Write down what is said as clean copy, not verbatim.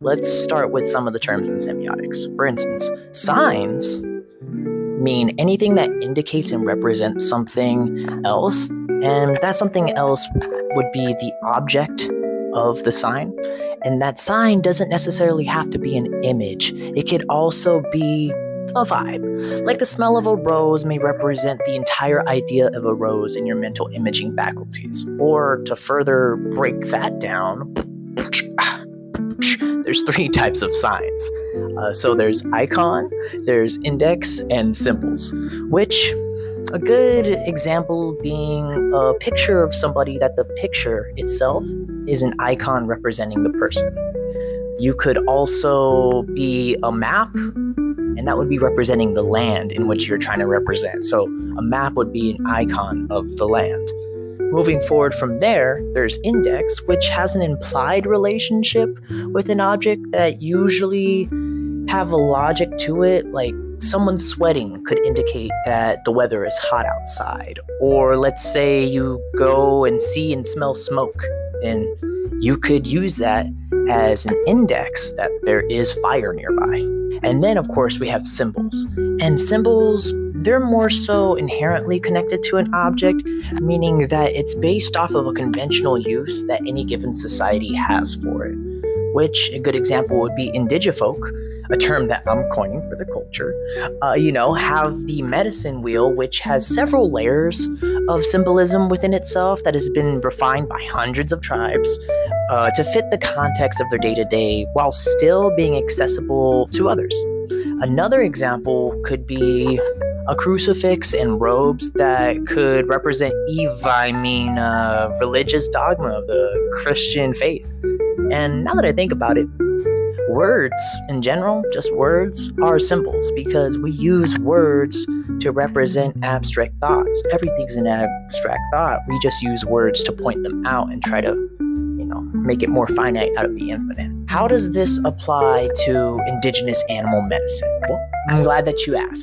let's start with some of the terms in semiotics. For instance, signs mean anything that indicates and represents something else, and that something else would be the object of the sign. And that sign doesn't necessarily have to be an image. It could also be a vibe. Like the smell of a rose may represent the entire idea of a rose in your mental imaging faculties. Or to further break that down, there's 3 types of signs. So there's icon, there's index, and symbols, which a good example being a picture of somebody that the picture itself is an icon representing the person. You could also be a map, and that would be representing the land in which you're trying to represent. So a map would be an icon of the land. Moving forward from there, there's index, which has an implied relationship with an object that usually have a logic to it, like someone sweating could indicate that the weather is hot outside. Or let's say you go and see and smell smoke, and you could use that as an index that there is fire nearby. And then, of course, we have symbols. And symbols, they're more so inherently connected to an object, meaning that it's based off of a conventional use that any given society has for it. Which, a good example would be indigifolk, a term that I'm coining for the culture, have the medicine wheel, which has several layers of symbolism within itself that has been refined by hundreds of tribes to fit the context of their day-to-day while still being accessible to others. Another example could be a crucifix and robes that could represent religious dogma of the Christian faith. And now that I think about it, words in general, just words, are symbols because we use words to represent abstract thoughts. Everything's an abstract thought. We just use words to point them out and try to, make it more finite out of the infinite. How does this apply to indigenous animal medicine? Well, I'm glad that you asked.